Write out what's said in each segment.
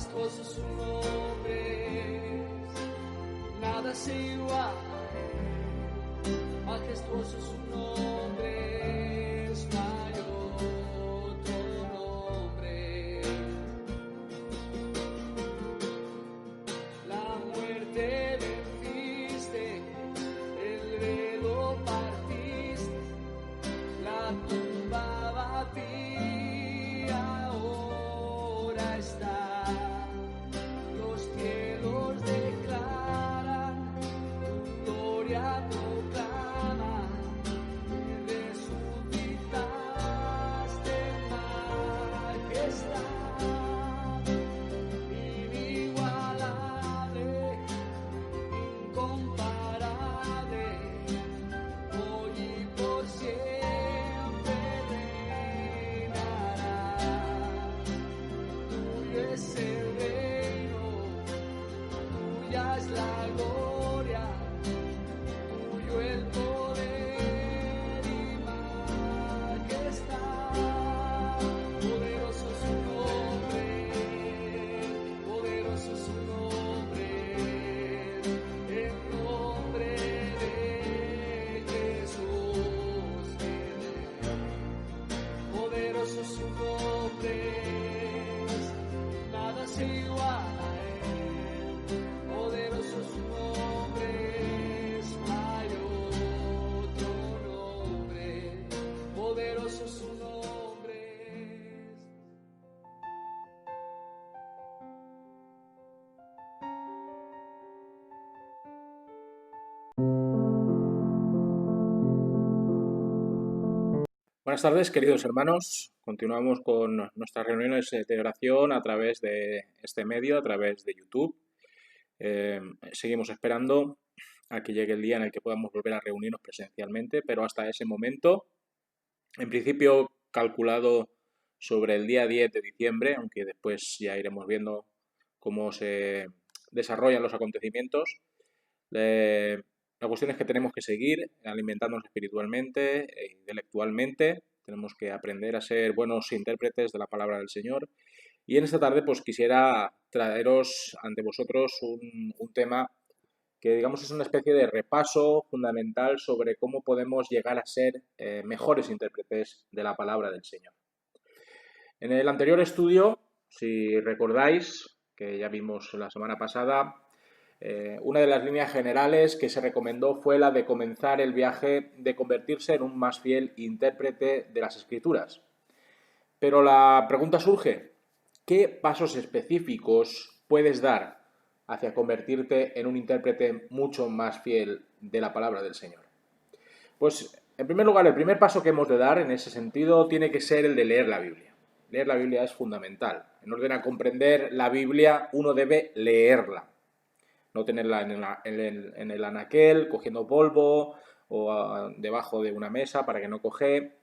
majestuoso su nombre, nada se iguala a él, majestuoso su nombre, no hay otro nombre. La muerte venciste, el velo partiste, la tumba vacía ahora está. Los cielos declaran, tu gloria proclaman, resucitaste en majestad. Es el reino, tuya es la gloria, tuyo el poder y majestad. Poderoso su nombre, poderoso su nombre, el nombre de Jesús. Poderoso su nombre, nada se iguala a él, poderoso su nombre, no hay otro nombre, poderoso su nombre. Buenas tardes, queridos hermanos. Continuamos con nuestras reuniones de oración a través de este medio, a través de YouTube. Seguimos esperando a que llegue el día en el que podamos volver a reunirnos presencialmente, pero hasta ese momento, en principio calculado sobre el día 10 de diciembre, aunque después ya iremos viendo cómo se desarrollan los acontecimientos. La cuestión es que tenemos que seguir alimentándonos espiritualmente e intelectualmente. Tenemos que aprender a ser buenos intérpretes de la palabra del Señor. Y en esta tarde pues quisiera traeros ante vosotros un tema que digamos es una especie de repaso fundamental sobre cómo podemos llegar a ser mejores intérpretes de la palabra del Señor. En el anterior estudio, si recordáis, que ya vimos la semana pasada, una de las líneas generales que se recomendó fue la de comenzar el viaje de convertirse en un más fiel intérprete de las Escrituras. Pero la pregunta surge, ¿qué pasos específicos puedes dar hacia convertirte en un intérprete mucho más fiel de la palabra del Señor? Pues, en primer lugar, el primer paso que hemos de dar en ese sentido tiene que ser el de leer la Biblia. Leer la Biblia es fundamental. En orden a comprender la Biblia, uno debe leerla. No tenerla en el anaquel, cogiendo polvo o debajo de una mesa para que no coge.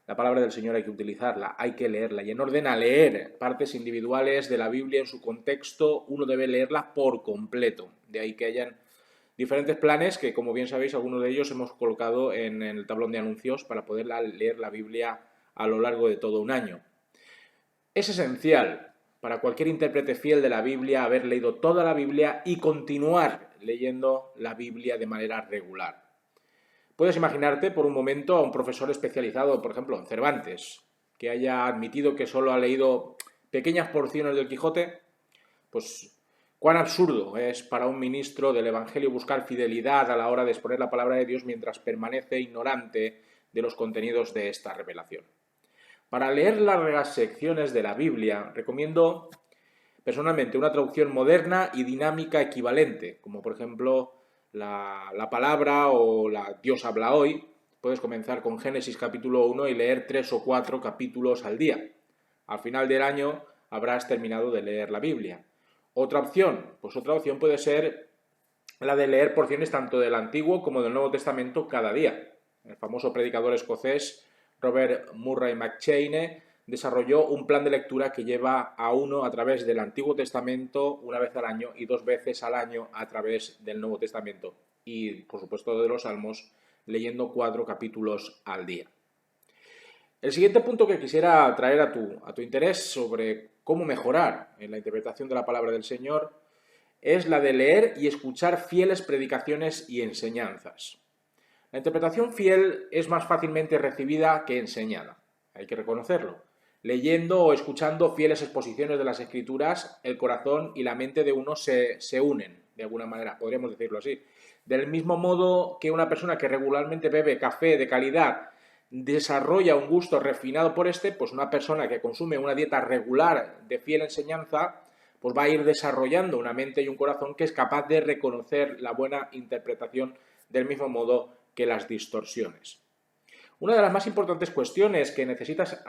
La palabra del Señor hay que utilizarla, hay que leerla. Y en orden a leer partes individuales de la Biblia en su contexto, uno debe leerla por completo. De ahí que hayan diferentes planes que, como bien sabéis, algunos de ellos hemos colocado en el tablón de anuncios para poder leer la Biblia a lo largo de todo un año. Es esencial para cualquier intérprete fiel de la Biblia haber leído toda la Biblia y continuar leyendo la Biblia de manera regular. Puedes imaginarte por un momento a un profesor especializado, por ejemplo, en Cervantes, que haya admitido que solo ha leído pequeñas porciones del Quijote. Pues cuán absurdo es para un ministro del Evangelio buscar fidelidad a la hora de exponer la palabra de Dios mientras permanece ignorante de los contenidos de esta revelación. Para leer largas secciones de la Biblia, recomiendo personalmente una traducción moderna y dinámica equivalente, como por ejemplo la palabra o la Dios habla hoy. Puedes comenzar con Génesis capítulo 1 y leer 3 o 4 capítulos al día. Al final del año habrás terminado de leer la Biblia. Otra opción puede ser la de leer porciones tanto del Antiguo como del Nuevo Testamento cada día. El famoso predicador escocés Robert Murray McCheyne desarrolló un plan de lectura que lleva a uno a través del Antiguo Testamento una vez al año y 2 veces al año a través del Nuevo Testamento y, por supuesto, de los Salmos, leyendo 4 capítulos al día. El siguiente punto que quisiera traer a tu interés sobre cómo mejorar en la interpretación de la palabra del Señor es la de leer y escuchar fieles predicaciones y enseñanzas. La interpretación fiel es más fácilmente recibida que enseñada, hay que reconocerlo. Leyendo o escuchando fieles exposiciones de las Escrituras, el corazón y la mente de uno se unen, de alguna manera, podríamos decirlo así. Del mismo modo que una persona que regularmente bebe café de calidad desarrolla un gusto refinado por este, pues una persona que consume una dieta regular de fiel enseñanza, pues va a ir desarrollando una mente y un corazón que es capaz de reconocer la buena interpretación del mismo modo que las distorsiones. Una de las más importantes cuestiones que necesitas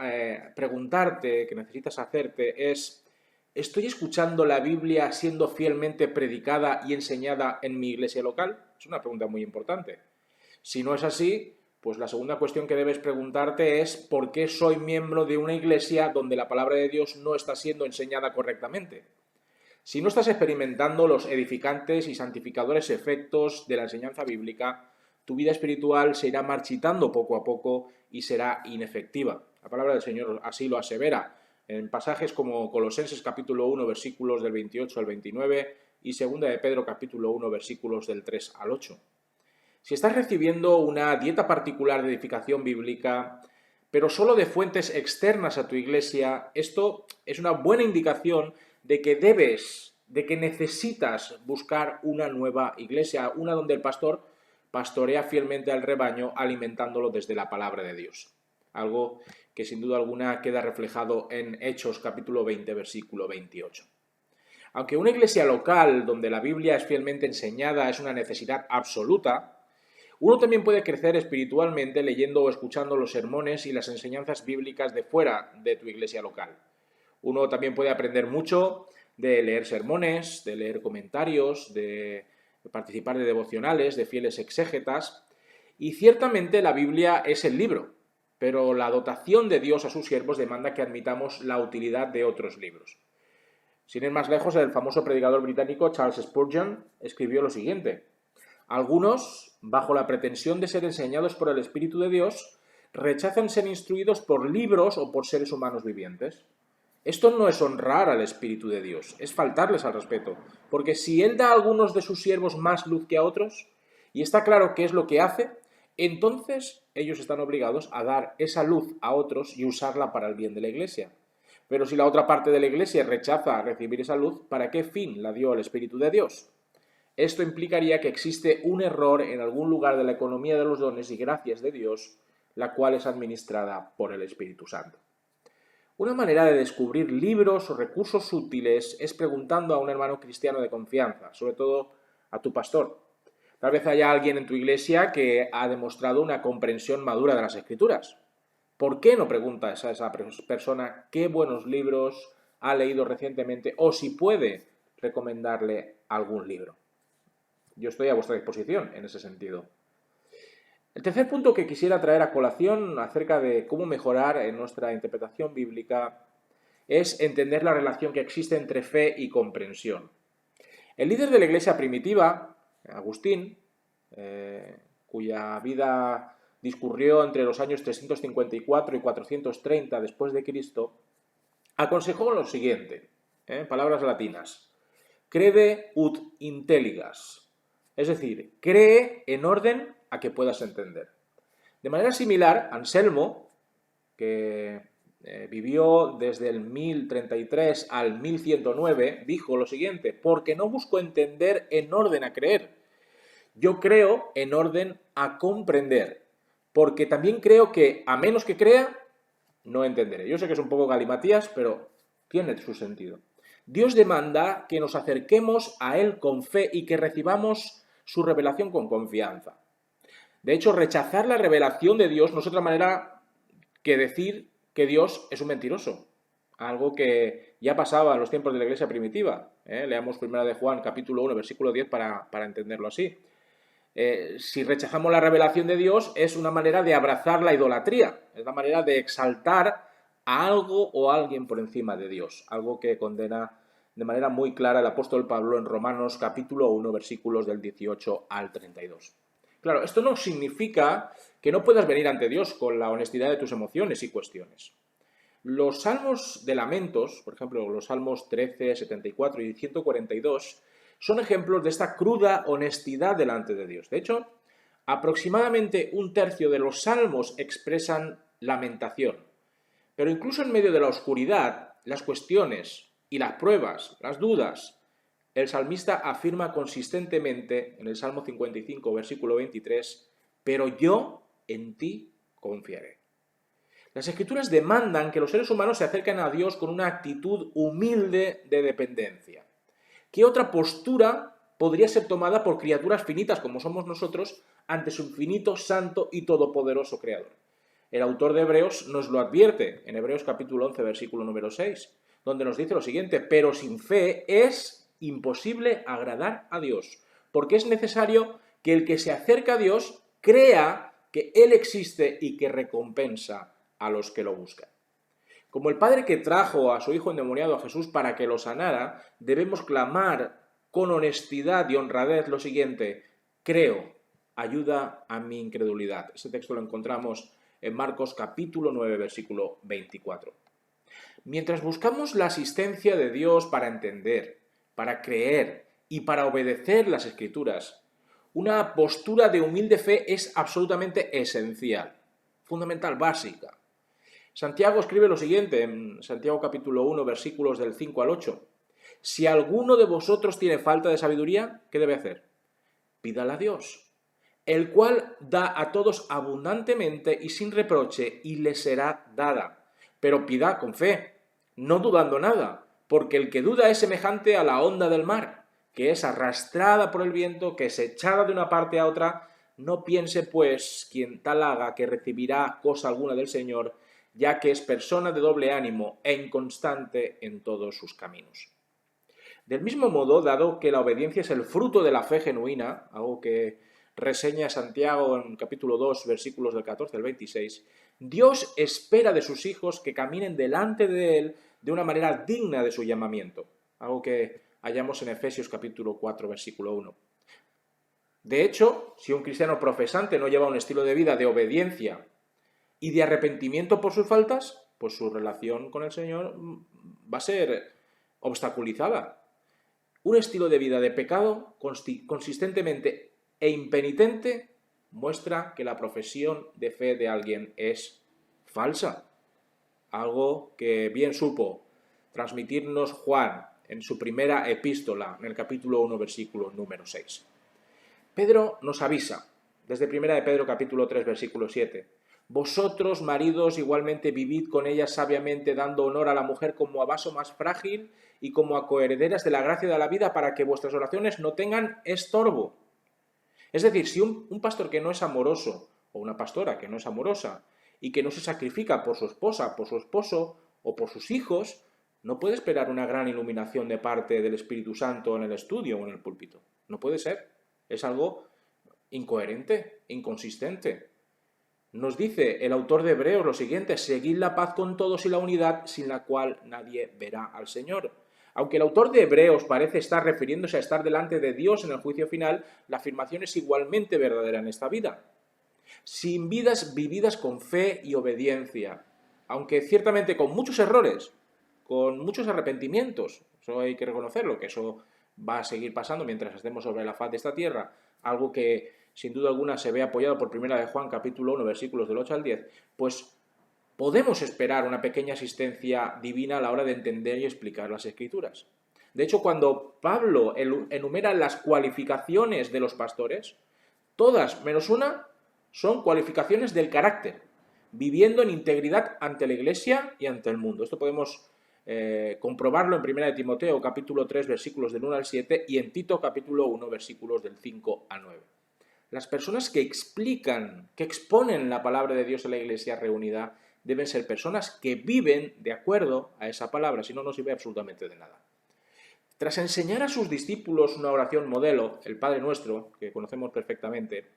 preguntarte, que necesitas hacerte es, ¿estoy escuchando la Biblia siendo fielmente predicada y enseñada en mi iglesia local? Es una pregunta muy importante. Si no es así, pues la segunda cuestión que debes preguntarte es ¿por qué soy miembro de una iglesia donde la palabra de Dios no está siendo enseñada correctamente? Si no estás experimentando los edificantes y santificadores efectos de la enseñanza bíblica, tu vida espiritual se irá marchitando poco a poco y será inefectiva. La palabra del Señor así lo asevera en pasajes como Colosenses capítulo 1 versículos del 28 al 29 y 2 de Pedro capítulo 1 versículos del 3 al 8. Si estás recibiendo una dieta particular de edificación bíblica, pero solo de fuentes externas a tu iglesia, esto es una buena indicación de que necesitas buscar una nueva iglesia, una donde el pastor pastorea fielmente al rebaño alimentándolo desde la palabra de Dios. Algo que sin duda alguna queda reflejado en Hechos capítulo 20, versículo 28. Aunque una iglesia local donde la Biblia es fielmente enseñada es una necesidad absoluta, uno también puede crecer espiritualmente leyendo o escuchando los sermones y las enseñanzas bíblicas de fuera de tu iglesia local. Uno también puede aprender mucho de leer sermones, de leer comentarios, de participar de devocionales, de fieles exégetas. Y ciertamente la Biblia es el libro, pero la dotación de Dios a sus siervos demanda que admitamos la utilidad de otros libros. Sin ir más lejos, el famoso predicador británico Charles Spurgeon escribió lo siguiente: algunos, bajo la pretensión de ser enseñados por el Espíritu de Dios, rechazan ser instruidos por libros o por seres humanos vivientes. Esto no es honrar al Espíritu de Dios, es faltarles al respeto, porque si Él da a algunos de sus siervos más luz que a otros, y está claro qué es lo que hace, entonces ellos están obligados a dar esa luz a otros y usarla para el bien de la Iglesia. Pero si la otra parte de la Iglesia rechaza recibir esa luz, ¿para qué fin la dio el Espíritu de Dios? Esto implicaría que existe un error en algún lugar de la economía de los dones y gracias de Dios, la cual es administrada por el Espíritu Santo. Una manera de descubrir libros o recursos útiles es preguntando a un hermano cristiano de confianza, sobre todo a tu pastor. Tal vez haya alguien en tu iglesia que ha demostrado una comprensión madura de las Escrituras. ¿Por qué no preguntas a esa persona qué buenos libros ha leído recientemente o si puede recomendarle algún libro? Yo estoy a vuestra disposición en ese sentido. El tercer punto que quisiera traer a colación acerca de cómo mejorar en nuestra interpretación bíblica es entender la relación que existe entre fe y comprensión. El líder de la iglesia primitiva, Agustín, cuya vida discurrió entre los años 354 y 430 después de Cristo, aconsejó lo siguiente, palabras latinas: crede ut intelligas, es decir, cree en orden a que puedas entender. De manera similar, Anselmo, que vivió desde el 1033 al 1109, dijo lo siguiente: porque no busco entender en orden a creer, yo creo en orden a comprender, porque también creo que a menos que crea, no entenderé. Yo sé que es un poco galimatías, pero tiene su sentido. Dios demanda que nos acerquemos a Él con fe y que recibamos su revelación con confianza. De hecho, rechazar la revelación de Dios no es otra manera que decir que Dios es un mentiroso. Algo que ya pasaba en los tiempos de la iglesia primitiva. Leamos 1 de Juan, capítulo 1, versículo 10, para entenderlo así. Si rechazamos la revelación de Dios, es una manera de abrazar la idolatría. Es la manera de exaltar a algo o a alguien por encima de Dios. Algo que condena de manera muy clara el apóstol Pablo en Romanos, capítulo 1, versículos del 18 al 32. Claro, esto no significa que no puedas venir ante Dios con la honestidad de tus emociones y cuestiones. Los salmos de lamentos, por ejemplo, los salmos 13, 74 y 142, son ejemplos de esta cruda honestidad delante de Dios. De hecho, aproximadamente un tercio de los salmos expresan lamentación. Pero incluso en medio de la oscuridad, las cuestiones y las pruebas, las dudas, el salmista afirma consistentemente en el Salmo 55, versículo 23, pero yo en ti confiaré. Las Escrituras demandan que los seres humanos se acerquen a Dios con una actitud humilde de dependencia. ¿Qué otra postura podría ser tomada por criaturas finitas como somos nosotros ante su infinito, santo y todopoderoso Creador? El autor de Hebreos nos lo advierte en Hebreos capítulo 11, versículo número 6, donde nos dice lo siguiente: pero sin fe es imposible agradar a Dios, porque es necesario que el que se acerca a Dios crea que Él existe y que recompensa a los que lo buscan. Como el padre que trajo a su hijo endemoniado a Jesús para que lo sanara, debemos clamar con honestidad y honradez lo siguiente: creo, ayuda a mi incredulidad. Ese texto lo encontramos en Marcos capítulo 9, versículo 24. Mientras buscamos la asistencia de Dios para entender, para creer y para obedecer las Escrituras, una postura de humilde fe es absolutamente esencial, fundamental, básica. Santiago escribe lo siguiente en Santiago capítulo 1, versículos del 5 al 8. Si alguno de vosotros tiene falta de sabiduría, ¿qué debe hacer? Pídala a Dios, el cual da a todos abundantemente y sin reproche, y le será dada. Pero pida con fe, no dudando nada, porque el que duda es semejante a la onda del mar, que es arrastrada por el viento, que es echada de una parte a otra. No piense, pues, quien tal haga que recibirá cosa alguna del Señor, ya que es persona de doble ánimo e inconstante en todos sus caminos. Del mismo modo, dado que la obediencia es el fruto de la fe genuina, algo que reseña Santiago en capítulo 2, versículos del 14 al 26, Dios espera de sus hijos que caminen delante de Él de una manera digna de su llamamiento, algo que hallamos en Efesios capítulo 4, versículo 1. De hecho, si un cristiano profesante no lleva un estilo de vida de obediencia y de arrepentimiento por sus faltas, pues su relación con el Señor va a ser obstaculizada. Un estilo de vida de pecado consistentemente e impenitente muestra que la profesión de fe de alguien es falsa. Algo que bien supo transmitirnos Juan en su primera epístola, en el capítulo 1, versículo número 6. Pedro nos avisa, desde primera de Pedro capítulo 3, versículo 7. Vosotros, maridos, igualmente vivid con ellas sabiamente, dando honor a la mujer como a vaso más frágil y como a coherederas de la gracia de la vida, para que vuestras oraciones no tengan estorbo. Es decir, si un pastor que no es amoroso, o una pastora que no es amorosa, y que no se sacrifica por su esposa, por su esposo o por sus hijos, no puede esperar una gran iluminación de parte del Espíritu Santo en el estudio o en el púlpito. No puede ser. Es algo incoherente, inconsistente. Nos dice el autor de Hebreos lo siguiente: seguid la paz con todos y la unidad, sin la cual nadie verá al Señor. Aunque el autor de Hebreos parece estar refiriéndose a estar delante de Dios en el juicio final, la afirmación es igualmente verdadera en esta vida. Sin vidas vividas con fe y obediencia, aunque ciertamente con muchos errores, con muchos arrepentimientos, eso hay que reconocerlo, que eso va a seguir pasando mientras estemos sobre la faz de esta tierra, algo que sin duda alguna se ve apoyado por primera de Juan capítulo 1, versículos del 8 al 10, pues podemos esperar una pequeña asistencia divina a la hora de entender y explicar las Escrituras. De hecho, cuando Pablo enumera las cualificaciones de los pastores, todas menos una son cualificaciones del carácter, viviendo en integridad ante la Iglesia y ante el mundo. Esto podemos comprobarlo en 1 de Timoteo capítulo 3, versículos del 1 al 7, y en Tito capítulo 1, versículos del 5 al 9. Las personas que explican, que exponen la palabra de Dios en la Iglesia reunida, deben ser personas que viven de acuerdo a esa palabra, si no, no sirve absolutamente de nada. Tras enseñar a sus discípulos una oración modelo, el Padre Nuestro, que conocemos perfectamente,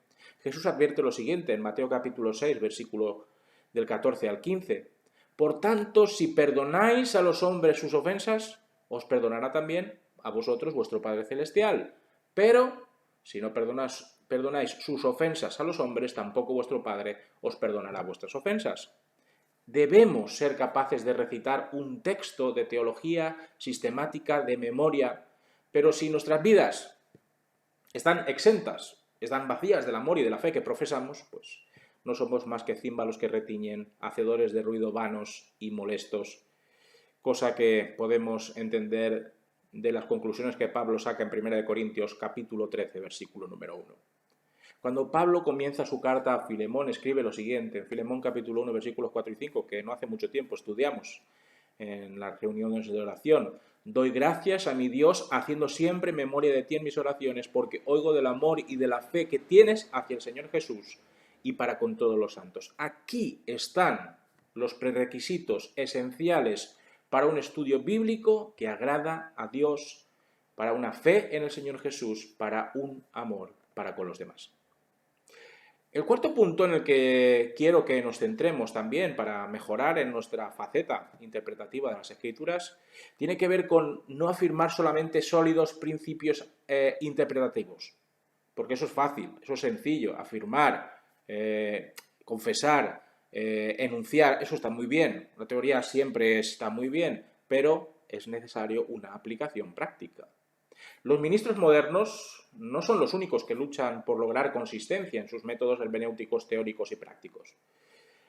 Jesús advierte lo siguiente en Mateo capítulo 6, versículo del 14 al 15. Por tanto, si perdonáis a los hombres sus ofensas, os perdonará también a vosotros vuestro Padre Celestial. Pero si no perdonas perdonáis sus ofensas a los hombres, tampoco vuestro Padre os perdonará vuestras ofensas. Debemos ser capaces de recitar un texto de teología sistemática, de memoria, pero si nuestras vidas están exentas, están vacías del amor y de la fe que profesamos, pues no somos más que címbalos que retiñen, hacedores de ruido vanos y molestos, cosa que podemos entender de las conclusiones que Pablo saca en 1 Corintios capítulo 13, versículo número 1. Cuando Pablo comienza su carta a Filemón, escribe lo siguiente, en Filemón capítulo 1, versículos 4 y 5, que no hace mucho tiempo estudiamos en las reuniones de oración. Doy gracias a mi Dios haciendo siempre memoria de ti en mis oraciones, porque oigo del amor y de la fe que tienes hacia el Señor Jesús y para con todos los santos. Aquí están los prerequisitos esenciales para un estudio bíblico que agrada a Dios, para una fe en el Señor Jesús, para un amor para con los demás. El cuarto punto en el que quiero que nos centremos también para mejorar en nuestra faceta interpretativa de las Escrituras tiene que ver con no afirmar solamente sólidos principios interpretativos, porque eso es fácil, eso es sencillo, afirmar, confesar, enunciar, eso está muy bien, la teoría siempre está muy bien, pero es necesario una aplicación práctica. Los ministros modernos no son los únicos que luchan por lograr consistencia en sus métodos hermenéuticos teóricos y prácticos.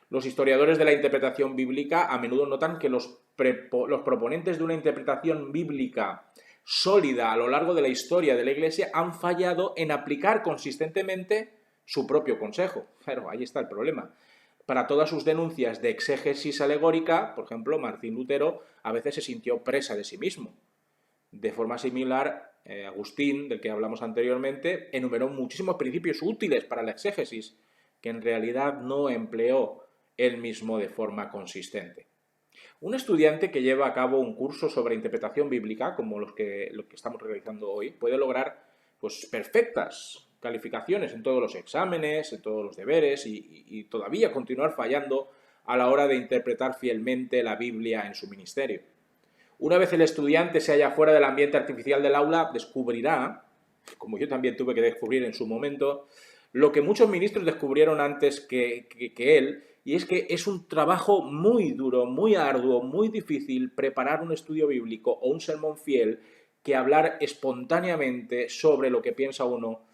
Los historiadores de la interpretación bíblica a menudo notan que los proponentes de una interpretación bíblica sólida a lo largo de la historia de la Iglesia han fallado en aplicar consistentemente su propio consejo. Pero ahí está el problema. Para todas sus denuncias de exégesis alegórica, por ejemplo, Martín Lutero a veces se sintió presa de sí mismo. De forma similar, Agustín, del que hablamos anteriormente, enumeró muchísimos principios útiles para la exégesis, que en realidad no empleó él mismo de forma consistente. Un estudiante que lleva a cabo un curso sobre interpretación bíblica, como lo que estamos realizando hoy, puede lograr pues, perfectas calificaciones en todos los exámenes, en todos los deberes y todavía continuar fallando a la hora de interpretar fielmente la Biblia en su ministerio. Una vez el estudiante se halla fuera del ambiente artificial del aula, descubrirá, como yo también tuve que descubrir en su momento, lo que muchos ministros descubrieron antes que él, y es que es un trabajo muy duro, muy arduo, muy difícil preparar un estudio bíblico o un sermón fiel que hablar espontáneamente sobre lo que piensa uno,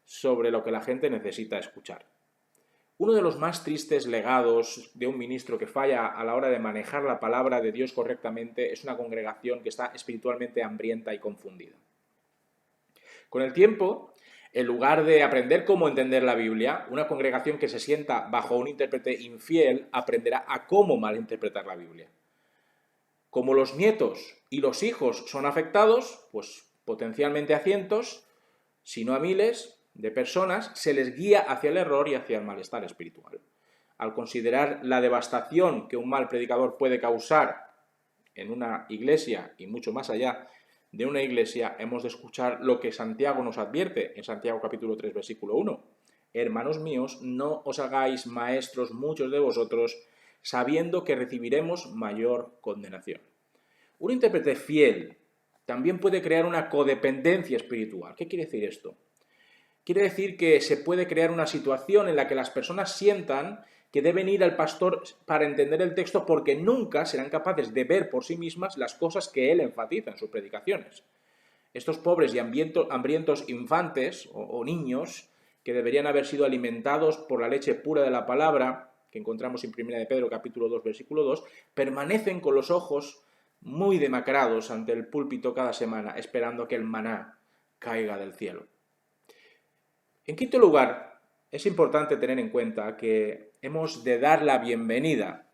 sobre lo que la gente necesita escuchar. Uno de los más tristes legados de un ministro que falla a la hora de manejar la palabra de Dios correctamente es una congregación que está espiritualmente hambrienta y confundida. Con el tiempo, en lugar de aprender cómo entender la Biblia, una congregación que se sienta bajo un intérprete infiel aprenderá a cómo malinterpretar la Biblia. Como los nietos y los hijos son afectados, pues potencialmente a cientos, si no a miles, de personas, se les guía hacia el error y hacia el malestar espiritual. Al considerar la devastación que un mal predicador puede causar en una iglesia y mucho más allá de una iglesia, hemos de escuchar lo que Santiago nos advierte en Santiago capítulo 3, versículo 1. Hermanos míos, no os hagáis maestros muchos de vosotros, sabiendo que recibiremos mayor condenación. Un intérprete fiel también puede crear una codependencia espiritual. ¿Qué quiere decir esto? Quiere decir que se puede crear una situación en la que las personas sientan que deben ir al pastor para entender el texto porque nunca serán capaces de ver por sí mismas las cosas que él enfatiza en sus predicaciones. Estos pobres y hambrientos infantes o niños que deberían haber sido alimentados por la leche pura de la palabra, que encontramos en 1 de Pedro capítulo 2, versículo 2, permanecen con los ojos muy demacrados ante el púlpito cada semana, esperando que el maná caiga del cielo. En quinto lugar, es importante tener en cuenta que hemos de dar la bienvenida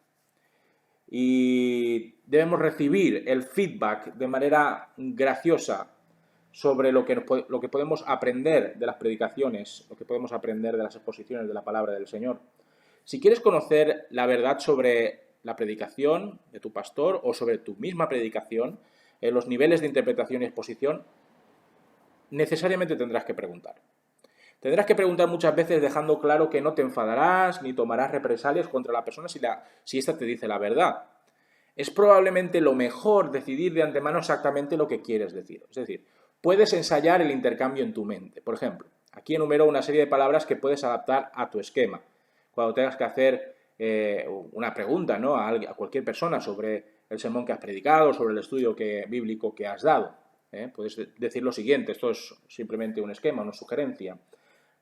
y debemos recibir el feedback de manera graciosa sobre lo que podemos aprender de las predicaciones, lo que podemos aprender de las exposiciones de la palabra del Señor. Si quieres conocer la verdad sobre la predicación de tu pastor o sobre tu misma predicación, los niveles de interpretación y exposición, necesariamente tendrás que preguntar. Tendrás que preguntar muchas veces dejando claro que no te enfadarás ni tomarás represalias contra la persona si ésta te dice la verdad. Es probablemente lo mejor decidir de antemano exactamente lo que quieres decir. Es decir, puedes ensayar el intercambio en tu mente. Por ejemplo, Aquí enumero una serie de palabras que puedes adaptar a tu esquema. Cuando tengas que hacer una pregunta, ¿no?, a cualquier persona sobre el sermón que has predicado, sobre el estudio bíblico que has dado, puedes decir lo siguiente. Esto es simplemente un esquema, una sugerencia.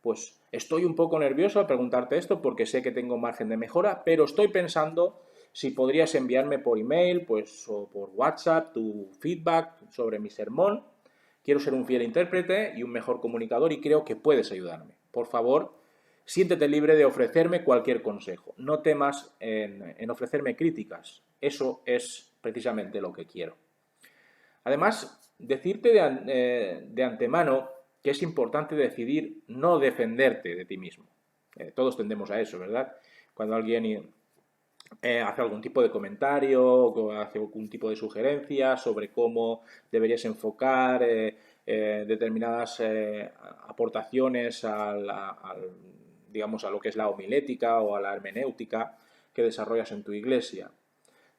Pues estoy un poco nervioso al preguntarte esto porque sé que tengo margen de mejora, pero estoy pensando si podrías enviarme por email, pues, o por WhatsApp tu feedback sobre mi sermón. Quiero ser un fiel intérprete y un mejor comunicador y creo que puedes ayudarme. Por favor, siéntete libre de ofrecerme cualquier consejo. No temas en ofrecerme críticas. Eso es precisamente lo que quiero. Además, decirte de antemano que es importante decidir no defenderte de ti mismo. Todos tendemos a eso, ¿verdad? Cuando alguien hace algún tipo de comentario o hace algún tipo de sugerencia sobre cómo deberías enfocar determinadas aportaciones digamos, a lo que es la homilética o a la hermenéutica que desarrollas en tu iglesia.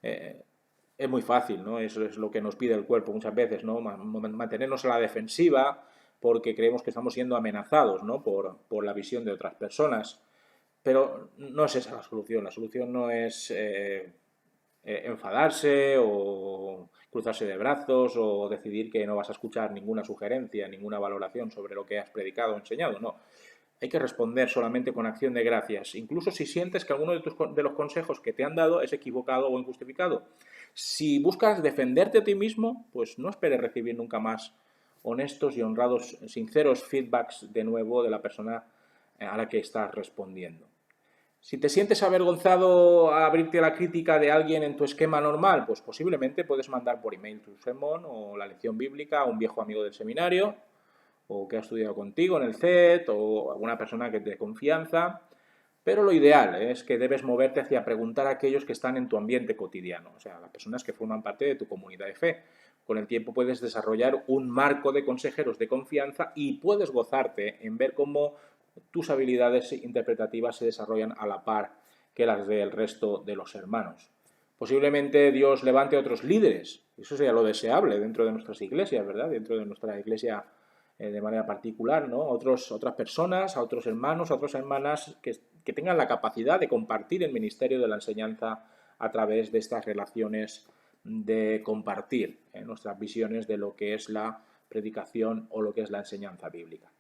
Es muy fácil, ¿no? Eso es lo que nos pide el cuerpo muchas veces, ¿no? Mantenernos a la defensiva porque creemos que estamos siendo amenazados, ¿no?, por la visión de otras personas. Pero no es esa la solución. La solución no es enfadarse o cruzarse de brazos o decidir que no vas a escuchar ninguna sugerencia, ninguna valoración sobre lo que has predicado o enseñado. No. Hay que responder solamente con acción de gracias, incluso si sientes que alguno de los consejos que te han dado es equivocado o injustificado. Si buscas defenderte a ti mismo, pues no esperes recibir nunca más honestos y honrados, sinceros feedbacks de nuevo de la persona a la que estás respondiendo. Si te sientes avergonzado a abrirte a la crítica de alguien en tu esquema normal, pues posiblemente puedes mandar por email tu sermón o la lección bíblica a un viejo amigo del seminario o que ha estudiado contigo en el CET o alguna persona que te dé confianza. Pero lo ideal es que debes moverte hacia preguntar a aquellos que están en tu ambiente cotidiano, o sea, las personas que forman parte de tu comunidad de fe. Con el tiempo puedes desarrollar un marco de consejeros de confianza y puedes gozarte en ver cómo tus habilidades interpretativas se desarrollan a la par que las del resto de los hermanos. Posiblemente Dios levante a otros líderes, eso sería lo deseable dentro de nuestras iglesias, ¿verdad? Dentro de nuestra iglesia de manera particular, ¿no? Otras personas, a otros hermanos, a otras hermanas que tengan la capacidad de compartir el ministerio de la enseñanza a través de estas relaciones de compartir nuestras visiones de lo que es la predicación o lo que es la enseñanza bíblica.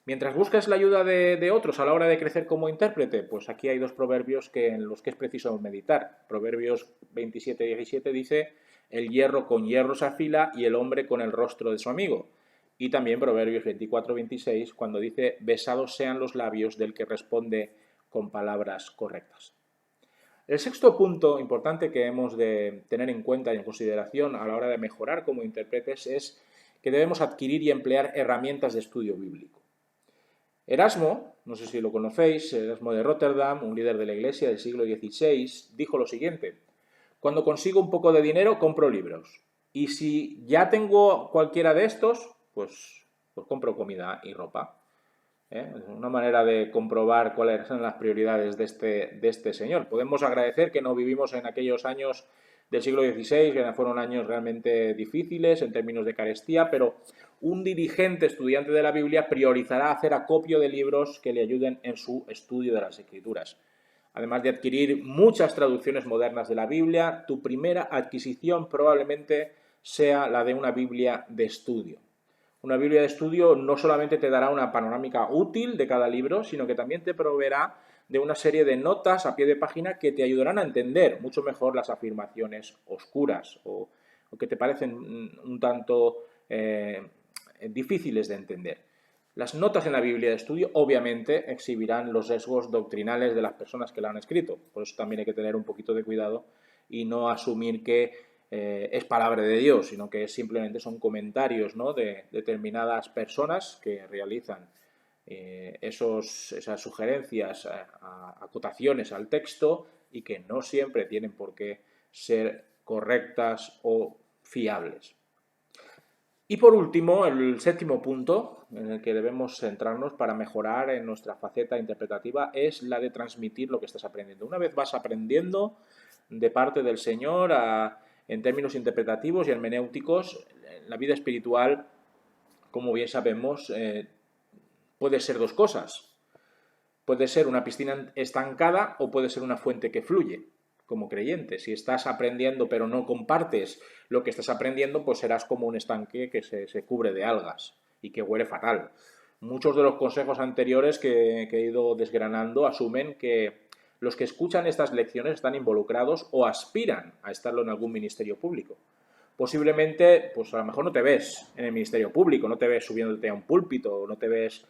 Mientras buscas la ayuda de otros a la hora de crecer como intérprete, pues aquí hay dos proverbios en los que es preciso meditar. Proverbios 27-17 dice: el hierro con hierro se afila y el hombre con el rostro de su amigo. Y también Proverbios 24-26 cuando dice: besados sean los labios del que responde con palabras correctas. El sexto punto importante que hemos de tener en cuenta y en consideración a la hora de mejorar como intérpretes es que debemos adquirir y emplear herramientas de estudio bíblico. Erasmo, no sé si lo conocéis, Erasmo de Rotterdam, un líder de la Iglesia del siglo XVI, dijo lo siguiente: cuando consigo un poco de dinero compro libros, y si ya tengo cualquiera de estos, pues compro comida y ropa. Una manera de comprobar cuáles son las prioridades de este señor. Podemos agradecer que no vivimos en aquellos años del siglo XVI, que fueron años realmente difíciles en términos de carestía, pero un dirigente estudiante de la Biblia priorizará hacer acopio de libros que le ayuden en su estudio de las Escrituras. Además de adquirir muchas traducciones modernas de la Biblia, tu primera adquisición probablemente sea la de una Biblia de estudio. Una Biblia de estudio no solamente te dará una panorámica útil de cada libro, sino que también te proveerá de una serie de notas a pie de página que te ayudarán a entender mucho mejor las afirmaciones oscuras o que te parecen un tanto difíciles de entender. Las notas en la Biblia de estudio obviamente exhibirán los sesgos doctrinales de las personas que la han escrito. Por eso también hay que tener un poquito de cuidado y no asumir que es palabra de Dios, sino que simplemente son comentarios, ¿no?, de determinadas personas que realizan esas sugerencias, acotaciones al texto y que no siempre tienen por qué ser correctas o fiables. Y por último, el séptimo punto en el que debemos centrarnos para mejorar en nuestra faceta interpretativa es la de transmitir lo que estás aprendiendo. Una vez vas aprendiendo de parte del Señor en términos interpretativos y hermenéuticos, la vida espiritual, como bien sabemos, puede ser dos cosas. Puede ser una piscina estancada o puede ser una fuente que fluye. Como creyente, si estás aprendiendo pero no compartes lo que estás aprendiendo, pues serás como un estanque que se cubre de algas y que huele fatal. Muchos de los consejos anteriores que he ido desgranando asumen que los que escuchan estas lecciones están involucrados o aspiran a estarlo en algún ministerio público. Posiblemente, pues a lo mejor no te ves en el ministerio público, no te ves subiéndote a un púlpito, no te ves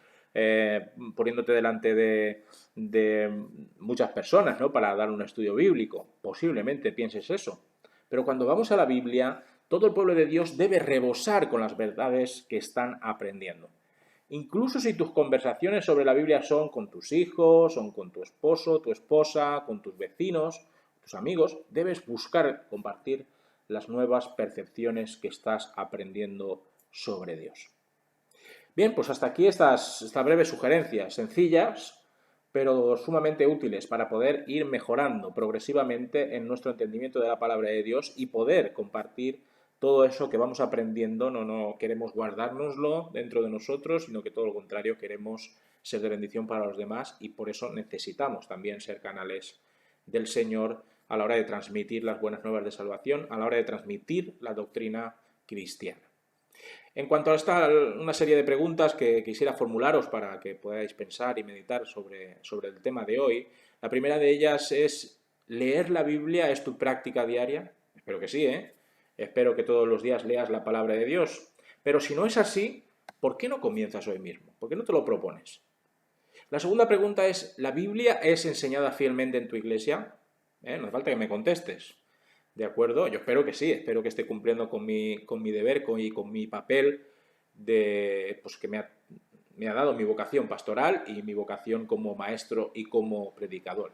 poniéndote delante de muchas personas, ¿no?, para dar un estudio bíblico. Posiblemente pienses eso. Pero cuando vamos a la Biblia, todo el pueblo de Dios debe rebosar con las verdades que están aprendiendo. Incluso si tus conversaciones sobre la Biblia son con tus hijos, son con tu esposo, tu esposa, con tus vecinos, tus amigos, debes buscar compartir las nuevas percepciones que estás aprendiendo sobre Dios. Bien, pues hasta aquí estas breves sugerencias, sencillas, pero sumamente útiles para poder ir mejorando progresivamente en nuestro entendimiento de la palabra de Dios y poder compartir todo eso que vamos aprendiendo. No queremos guardárnoslo dentro de nosotros, sino que todo lo contrario, queremos ser de bendición para los demás y por eso necesitamos también ser canales del Señor a la hora de transmitir las buenas nuevas de salvación, a la hora de transmitir la doctrina cristiana. En cuanto a una serie de preguntas que quisiera formularos para que podáis pensar y meditar sobre el tema de hoy, la primera de ellas es: ¿leer la Biblia es tu práctica diaria? Espero que sí, ¿eh? Espero que todos los días leas la palabra de Dios. Pero si no es así, ¿por qué no comienzas hoy mismo? ¿Por qué no te lo propones? La segunda pregunta es: ¿la Biblia es enseñada fielmente en tu iglesia? No hace falta que me contestes. ¿De acuerdo? Yo espero que sí, espero que esté cumpliendo con mi deber y con mi papel pues que me ha dado mi vocación pastoral y mi vocación como maestro y como predicador.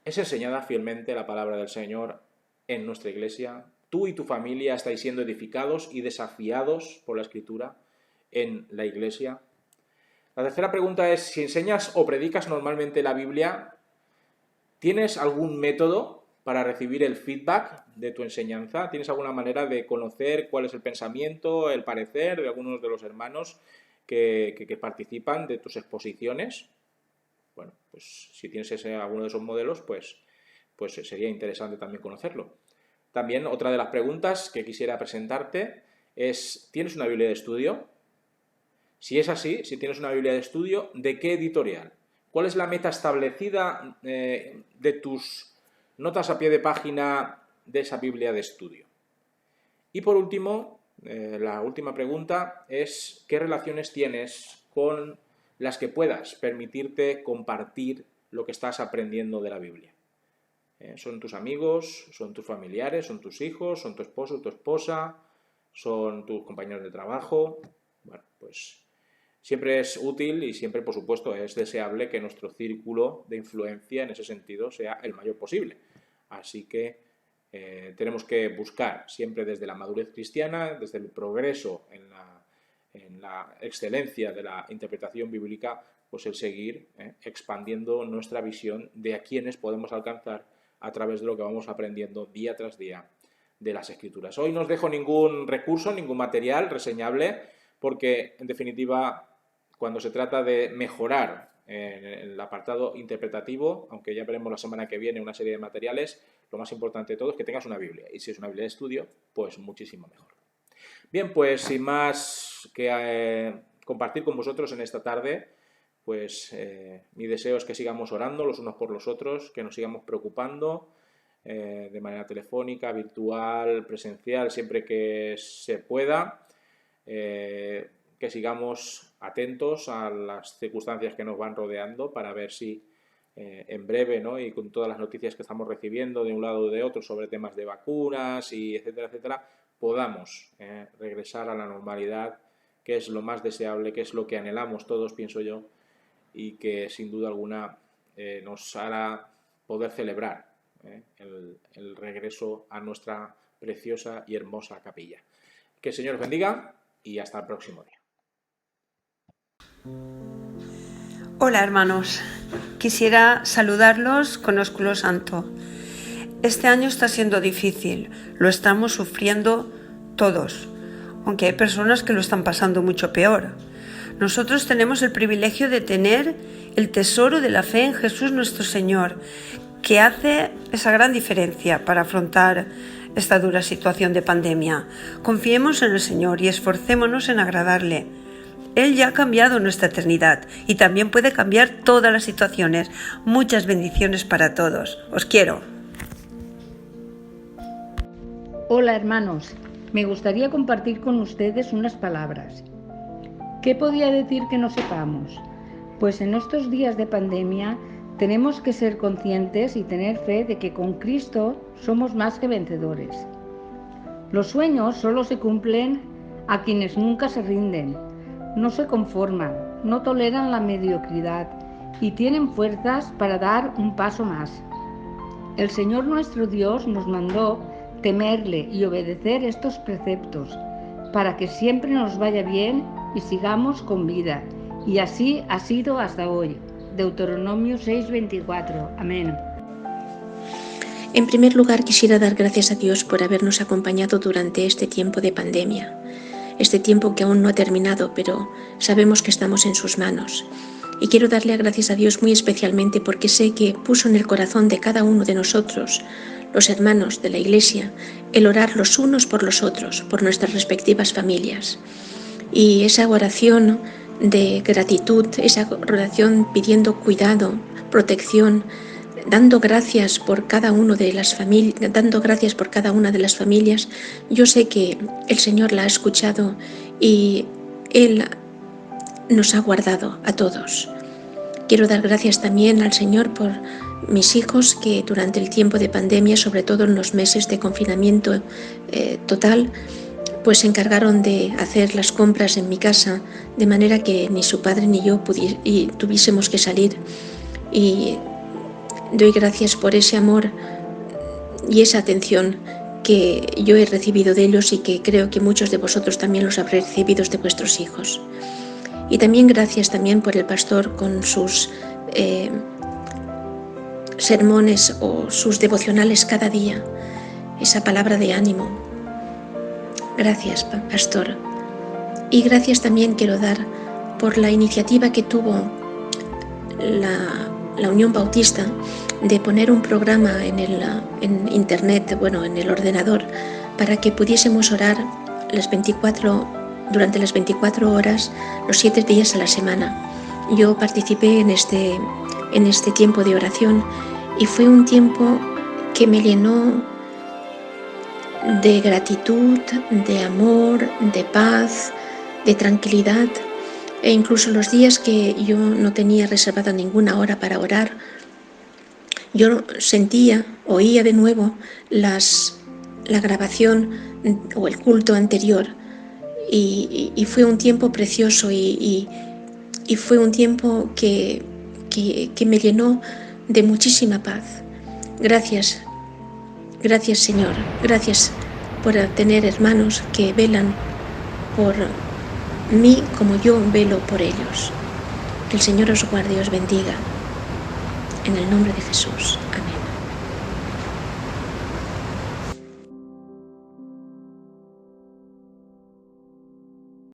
¿Es enseñada fielmente la palabra del Señor en nuestra iglesia? ¿Tú y tu familia estáis siendo edificados y desafiados por la Escritura en la iglesia? La tercera pregunta es: si enseñas o predicas normalmente la Biblia, ¿tienes algún método para recibir el feedback de tu enseñanza? ¿Tienes alguna manera de conocer cuál es el pensamiento, el parecer de algunos de los hermanos que participan de tus exposiciones? Bueno, pues si tienes alguno de esos modelos, pues sería interesante también conocerlo. También otra de las preguntas que quisiera presentarte es: ¿tienes una Biblia de estudio? Si es así, si tienes una Biblia de estudio, ¿de qué editorial? ¿Cuál es la meta establecida de tus notas a pie de página de esa Biblia de estudio? Y por último, la última pregunta es: ¿qué relaciones tienes con las que puedas permitirte compartir lo que estás aprendiendo de la Biblia? ¿Son tus amigos? ¿Son tus familiares? ¿Son tus hijos? ¿Son tu esposo, tu esposa? ¿Son tus compañeros de trabajo? Bueno, pues siempre es útil y siempre, por supuesto, es deseable que nuestro círculo de influencia en ese sentido sea el mayor posible. Así que tenemos que buscar siempre desde la madurez cristiana, desde el progreso en la excelencia de la interpretación bíblica, pues el seguir expandiendo nuestra visión de a quiénes podemos alcanzar a través de lo que vamos aprendiendo día tras día de las Escrituras. Hoy no os dejo ningún recurso, ningún material reseñable, porque en definitiva, cuando se trata de mejorar en el apartado interpretativo, aunque ya veremos la semana que viene una serie de materiales, lo más importante de todo es que tengas una Biblia, y si es una Biblia de estudio, pues muchísimo mejor. Bien, pues sin más que compartir con vosotros en esta tarde, pues mi deseo es que sigamos orando los unos por los otros, que nos sigamos preocupando de manera telefónica, virtual, presencial, siempre que se pueda, que sigamos atentos a las circunstancias que nos van rodeando para ver si en breve, ¿no?, y con todas las noticias que estamos recibiendo de un lado o de otro sobre temas de vacunas y etcétera, etcétera, podamos regresar a la normalidad, que es lo más deseable, que es lo que anhelamos todos, pienso yo, y que sin duda alguna nos hará poder celebrar el regreso a nuestra preciosa y hermosa capilla. Que el Señor os bendiga y hasta el próximo día. Hola hermanos, quisiera saludarlos con ósculo santo. Este año está siendo difícil, lo estamos sufriendo todos, aunque hay personas que lo están pasando mucho peor. Nosotros tenemos el privilegio de tener el tesoro de la fe en Jesús nuestro Señor, que hace esa gran diferencia para afrontar esta dura situación de pandemia. Confiemos en el Señor y esforcémonos en agradarle. Él ya ha cambiado nuestra eternidad y también puede cambiar todas las situaciones. Muchas bendiciones para todos. Os quiero. Hola hermanos, me gustaría compartir con ustedes unas palabras. ¿Qué podía decir que no sepamos? Pues en estos días de pandemia tenemos que ser conscientes y tener fe de que con Cristo somos más que vencedores. Los sueños solo se cumplen a quienes nunca se rinden, no se conforman, no toleran la mediocridad y tienen fuerzas para dar un paso más. El Señor nuestro Dios nos mandó temerle y obedecer estos preceptos para que siempre nos vaya bien y sigamos con vida. Y así ha sido hasta hoy. Deuteronomio 6:24. Amén. En primer lugar, quisiera dar gracias a Dios por habernos acompañado durante este tiempo de pandemia. Este tiempo que aún no ha terminado, pero sabemos que estamos en sus manos. Y quiero darle gracias a Dios muy especialmente porque sé que puso en el corazón de cada uno de nosotros, los hermanos de la Iglesia, el orar los unos por los otros, por nuestras respectivas familias. Y esa oración de gratitud, esa oración pidiendo cuidado, protección, dando gracias por cada una de las familias, yo sé que el Señor la ha escuchado y Él nos ha guardado a todos. Quiero dar gracias también al Señor por mis hijos que durante el tiempo de pandemia, sobre todo en los meses de confinamiento total, pues se encargaron de hacer las compras en mi casa, de manera que ni su padre ni yo tuviésemos que salir. Y doy gracias por ese amor y esa atención que yo he recibido de ellos y que creo que muchos de vosotros también los habréis recibido de vuestros hijos. Y también gracias también por el pastor con sus sermones o sus devocionales cada día, esa palabra de ánimo. Gracias, pastor. Y gracias también quiero dar por la iniciativa que tuvo la Unión Bautista de poner un programa en internet, en el ordenador, para que pudiésemos orar durante las 24 horas, los 7 días a la semana. Yo participé en este tiempo de oración y fue un tiempo que me llenó de gratitud, de amor, de paz, de tranquilidad. E incluso los días que yo no tenía reservada ninguna hora para orar, yo oía de nuevo la grabación o el culto anterior y fue un tiempo precioso y fue un tiempo que me llenó de muchísima paz. Gracias Señor, gracias por tener hermanos que velan por mí como yo velo por ellos. Que el Señor os guarde y os bendiga. En el nombre de Jesús. Amén.